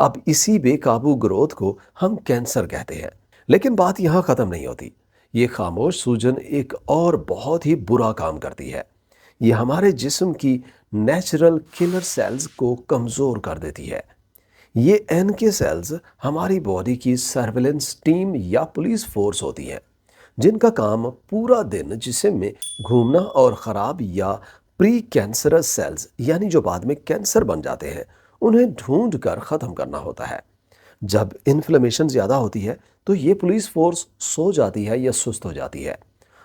اب اسی بے قابو گروتھ کو ہم کینسر کہتے ہیں۔ لیکن بات یہاں ختم نہیں ہوتی۔ یہ خاموش سوجن ایک اور بہت ہی برا کام کرتی ہے۔ یہ ہمارے جسم کی نیچرل کلر سیلز کو کمزور کر دیتی ہے۔ یہ این کے سیلز ہماری باڈی کی سرویلنس ٹیم یا پولیس فورس ہوتی ہیں، جن کا کام پورا دن جسم میں گھومنا اور خراب یا پری کینسرس سیلز یعنی جو بعد میں کینسر بن جاتے ہیں انہیں ڈھونڈ کر ختم کرنا ہوتا ہے۔ جب انفلیمیشن زیادہ ہوتی ہے تو یہ پولیس فورس سو جاتی ہے یا سست ہو جاتی ہے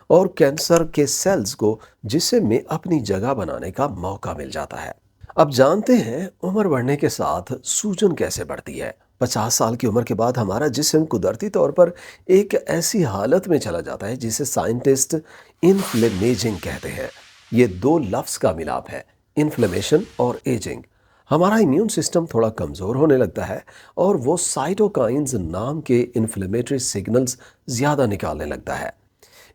اور کینسر کے سیلز کو جسم میں اپنی جگہ بنانے کا موقع مل جاتا ہے۔ اب جانتے ہیں عمر بڑھنے کے ساتھ سوجن کیسے بڑھتی ہے۔ 50 سال کی عمر کے بعد ہمارا جسم قدرتی طور پر ایک ایسی حالت میں چلا جاتا ہے جسے سائنٹسٹ انفلیمیجنگ کہتے ہیں۔ یہ دو لفظ کا ملاپ ہے، انفلیمیشن اور ایجنگ۔ ہمارا امیون سسٹم تھوڑا کمزور ہونے لگتا ہے اور وہ سائٹوکائنز نام کے انفلیمیٹری سگنلز زیادہ نکالنے لگتا ہے۔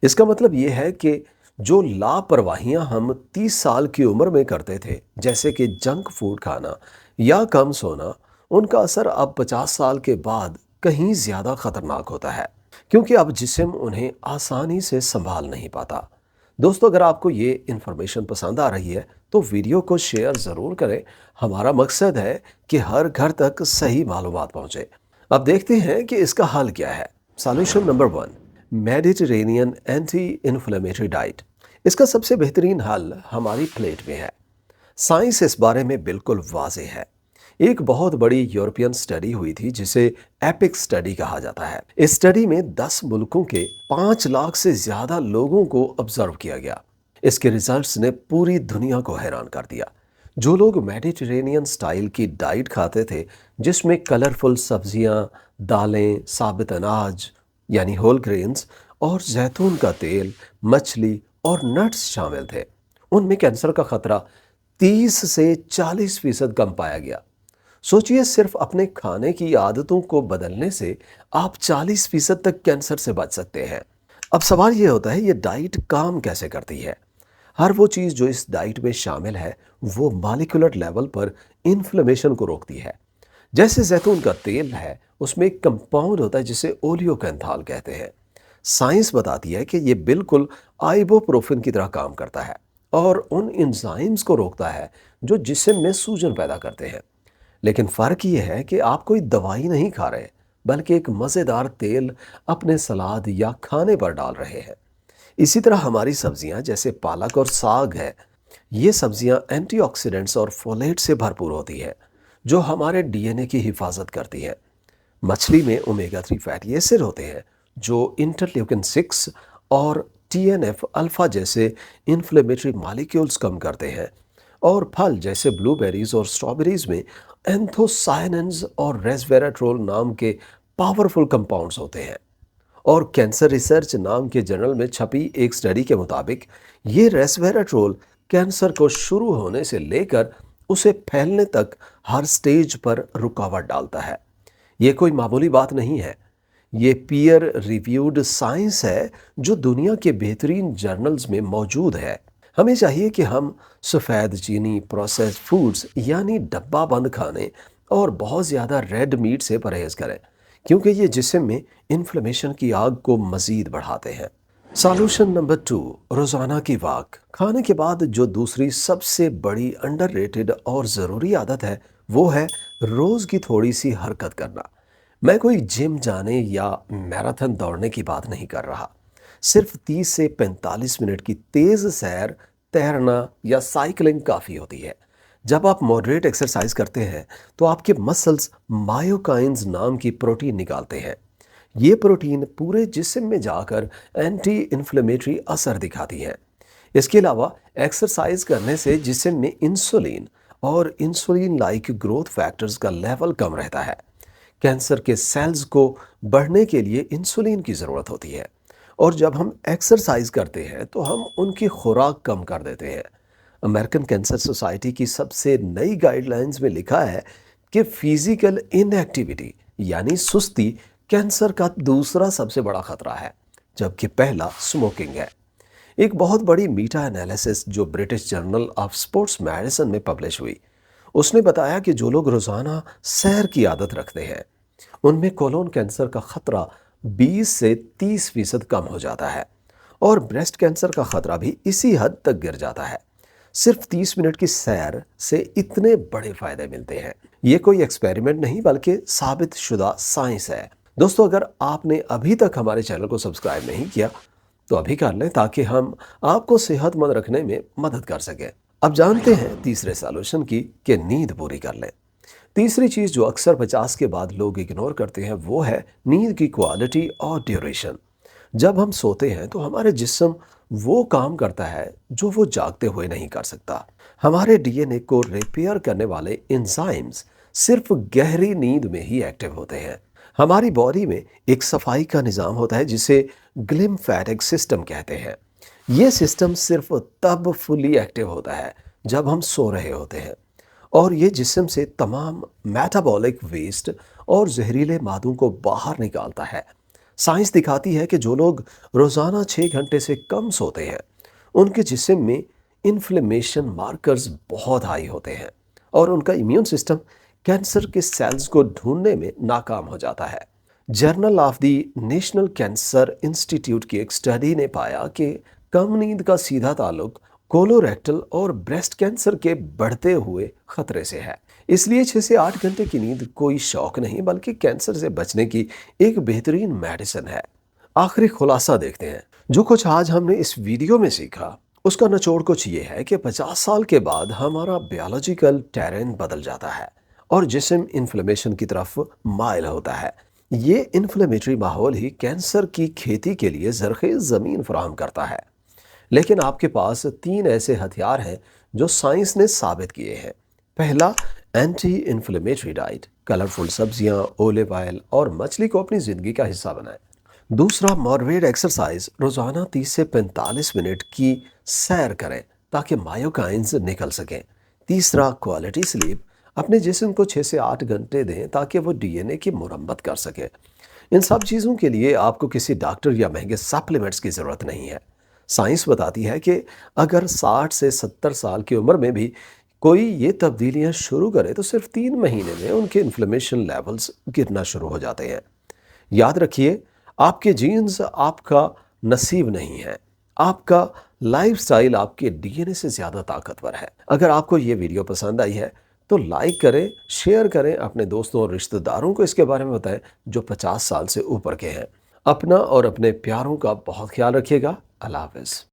اس کا مطلب یہ ہے کہ جو لاپرواہیاں ہم 30 سال کی عمر میں کرتے تھے، جیسے کہ جنک فوڈ کھانا یا کم سونا، ان کا اثر اب 50 سال کے بعد کہیں زیادہ خطرناک ہوتا ہے، کیونکہ اب جسم انہیں آسانی سے سنبھال نہیں پاتا۔ دوستو، اگر آپ کو یہ انفارمیشن پسند آ رہی ہے تو ویڈیو کو شیئر ضرور کریں۔ ہمارا مقصد ہے کہ ہر گھر تک صحیح معلومات پہنچے۔ اب دیکھتے ہیں کہ اس کا حل کیا ہے۔ Solution number 1، Mediterranean anti inflammatory diet. اس کا سب سے بہترین حل ہماری پلیٹ میں ہے۔ سائنس اس بارے میں بالکل واضح ہے۔ ایک بہت بڑی یورپین سٹڈی ہوئی تھی جسے ایپک سٹڈی کہا جاتا ہے۔ اس سٹڈی میں 10 ملکوں کے 5 لاکھ سے زیادہ لوگوں کو آبزرو کیا گیا۔ اس کے ریزلٹس نے پوری دنیا کو حیران کر دیا۔ جو لوگ میڈیٹرینین سٹائل کی ڈائٹ کھاتے تھے، جس میں کلرفل سبزیاں، دالیں، ثابت اناج یعنی ہول گرینز اور زیتون کا تیل، مچھلی اور نٹس شامل تھے، ان میں کینسر کا خطرہ 30 سے 40% کم پایا گیا۔ سوچئے، صرف اپنے کھانے کی عادتوں کو بدلنے سے آپ 40% تک کینسر سے بچ سکتے ہیں۔ اب سوال یہ ہوتا ہے، یہ ڈائٹ کام کیسے کرتی ہے؟ ہر وہ چیز جو اس ڈائٹ میں شامل ہے وہ مالیکولر لیول پر انفلیمیشن کو روکتی ہے۔ جیسے زیتون کا تیل ہے، اس میں ایک کمپاؤنڈ ہوتا ہے جسے اولیوکینتھال کہتے ہیں۔ سائنس بتاتی ہے کہ یہ بالکل آئبوپروفن کی طرح کام کرتا ہے اور ان انزائمز کو روکتا ہے جو جسم میں سوجن پیدا کرتے ہیں۔ لیکن فرق یہ ہے کہ آپ کوئی دوائی نہیں کھا رہے، بلکہ ایک مزیدار تیل اپنے سلاد یا کھانے پر ڈال رہے ہیں۔ اسی طرح ہماری سبزیاں جیسے پالک اور ساگ ہے، یہ سبزیاں اینٹی آکسیڈنٹس اور فولیٹ سے بھرپور ہوتی ہیں جو ہمارے ڈی این اے کی حفاظت کرتی ہیں۔ مچھلی میں اومیگا 3 فیٹی ایسڈ ہوتے ہیں جو انٹرلیوکن 6 اور ٹی این ایف الفا جیسے انفلیمیٹری مالیکیولز کم کرتے ہیں، اور پھل جیسے بلو بیریز اور سٹرابیریز میں اینتھوسائننز اور ریسویراٹرول نام کے پاورفل کمپاؤنڈز ہوتے ہیں۔ اور کینسر ریسرچ نام کے جرنل میں چھپی ایک سٹڈی کے مطابق یہ ریسویراٹرول کینسر کو شروع ہونے سے لے کر اسے پھیلنے تک ہر سٹیج پر رکاوٹ ڈالتا ہے۔ یہ کوئی معمولی بات نہیں ہے، یہ پیئر ریویوڈ سائنس ہے جو دنیا کے بہترین جرنلز میں موجود ہے۔ ہمیں چاہیے کہ ہم سفید چینی، پروسیس فوڈز یعنی ڈبہ بند کھانے اور بہت زیادہ ریڈ میٹ سے پرہیز کریں، کیونکہ یہ جسم میں انفلیمیشن کی آگ کو مزید بڑھاتے ہیں۔ سالوشن نمبر 2، روزانہ کی واک۔ کھانے کے بعد جو دوسری سب سے بڑی انڈر ریٹڈ اور ضروری عادت ہے وہ ہے روز کی تھوڑی سی حرکت کرنا۔ میں کوئی جم جانے یا میراتھن دوڑنے کی بات نہیں کر رہا، صرف 30 سے 45 منٹ کی تیز سیر، تیرنا یا سائیکلنگ کافی ہوتی ہے۔ جب آپ ماڈریٹ ایکسرسائز کرتے ہیں تو آپ کے مسلز مایوکائنز نام کی پروٹین نکالتے ہیں۔ یہ پروٹین پورے جسم میں جا کر اینٹی انفلیمیٹری اثر دکھاتی ہیں۔ اس کے علاوہ ایکسرسائز کرنے سے جسم میں انسولین اور انسولین لائک گروتھ فیکٹرز کا لیول کم رہتا ہے۔ کینسر کے سیلز کو بڑھنے کے لیے انسولین کی ضرورت ہوتی ہے، اور جب ہم ایکسرسائز کرتے ہیں تو ہم ان کی خوراک کم کر دیتے ہیں۔ امریکن کینسر سوسائٹی کی سب سے نئی گائیڈ لائنز میں لکھا ہے کہ فزیکل ان ایکٹیویٹی یعنی سستی کینسر کا دوسرا سب سے بڑا خطرہ ہے، جبکہ پہلا سموکنگ ہے۔ ایک بہت بڑی میٹا انالیسس جو British journal of sports medicine میں پبلش ہوئی، اس نے بتایا کہ جو لوگ روزانہ سیر کی عادت رکھتے ہیں ان میں کولون کینسر کا خطرہ 20 سے 30% کم ہو جاتا ہے، اور بریسٹ کینسر کا خطرہ بھی اسی حد تک گر جاتا ہے۔ صرف 30 منٹ کی سیر سے اتنے بڑے فائدے ملتے ہیں۔ یہ کوئی ایکسپیریمنٹ نہیں بلکہ ثابت شدہ سائنس ہے۔ دوستو، اگر آپ نے ابھی تک ہمارے چینل کو سبسکرائب نہیں کیا تو ابھی کر لیں تاکہ ہم آپ کو صحت مند رکھنے میں مدد کر سکیں۔ اب جانتے ہیں تیسرے سالوشن کی کہ نیند پوری کر لیں۔ تیسری چیز جو اکثر 50 کے بعد لوگ اگنور کرتے ہیں وہ ہے نیند کی کوالٹی اور ڈیوریشن۔ جب ہم سوتے ہیں تو ہمارے جسم وہ کام کرتا ہے جو وہ جاگتے ہوئے نہیں کر سکتا۔ ہمارے ڈی این اے کو ریپیئر کرنے والے انزائمز صرف گہری نیند میں ہی ایکٹیو ہوتے ہیں۔ ہماری باڈی میں ایک صفائی کا نظام ہوتا ہے جسے گلمفیٹک سسٹم کہتے ہیں۔ یہ سسٹم صرف تب فلی ایکٹیو ہوتا ہے جب ہم سو رہے ہوتے ہیں، اور یہ جسم سے تمام میٹابولک ویسٹ اور زہریلے مادوں کو باہر نکالتا ہے۔ سائنس دکھاتی ہے کہ جو لوگ روزانہ 6 گھنٹے سے کم سوتے ہیں ان کے جسم میں انفلیمیشن مارکرز بہت ہائی ہوتے ہیں، اور ان کا امیون سسٹم کینسر کے سیلز کو ڈھونڈنے میں ناکام ہو جاتا ہے۔ Journal of the National Cancer Institute کی ایک اسٹڈی نے پایا کہ کم نیند کا سیدھا تعلق کولوریکٹل اور بریسٹ کینسر کے بڑھتے ہوئے خطرے سے ہے۔ اس لیے 6 سے 8 گھنٹے کی نیند کوئی شوق نہیں بلکہ کینسر سے بچنے کی ایک بہترین میڈیسن ہے۔ آخری خلاصہ دیکھتے ہیں۔ جو کچھ آج ہم نے اس ویڈیو میں سیکھا اس کا نچوڑ کچھ یہ ہے کہ 50 سال کے بعد ہمارا بیولوجیکل ٹیرین بدل جاتا ہے اور جسم انفلیمیشن کی طرف مائل ہوتا ہے۔ یہ انفلیمیٹری ماحول ہی کینسر کی کھیتی کے لیے زرخیز زمین فراہم کرتا ہے۔ لیکن آپ کے پاس 3 ایسے ہتھیار ہیں جو سائنس نے ثابت کیے ہیں۔ پہلا، اینٹی انفلیمیٹری ڈائٹ، کلرفل سبزیاں، اولیو آئل اور مچھلی کو اپنی زندگی کا حصہ بنائیں۔ دوسرا، ماڈریٹ ایکسرسائز، روزانہ 30 سے 45 منٹ کی سیر کریں تاکہ مایوکائنز نکل سکیں۔ تیسرا، کوالٹی سلیپ، اپنے جسم کو 6 سے 8 گھنٹے دیں تاکہ وہ ڈی این اے کی مرمت کر سکے۔ ان سب چیزوں کے لیے آپ کو کسی ڈاکٹر یا مہنگے سپلیمنٹس کی ضرورت نہیں ہے۔ سائنس بتاتی ہے کہ اگر 60 سے 70 سال کی عمر میں بھی کوئی یہ تبدیلیاں شروع کرے تو صرف 3 مہینے میں ان کے انفلیمیشن لیولز گرنا شروع ہو جاتے ہیں۔ یاد رکھیے، آپ کے جینز آپ کا نصیب نہیں ہے، آپ کا لائف سٹائل آپ کے ڈی این اے سے زیادہ طاقتور ہے۔ اگر آپ کو یہ ویڈیو پسند آئی ہے تو لائک کریں، شیئر کریں، اپنے دوستوں اور رشتہ داروں کو اس کے بارے میں بتائیں جو 50 سال سے اوپر کے ہیں۔ اپنا اور اپنے پیاروں کا بہت خیال رکھیے گا۔ اللہ حافظ۔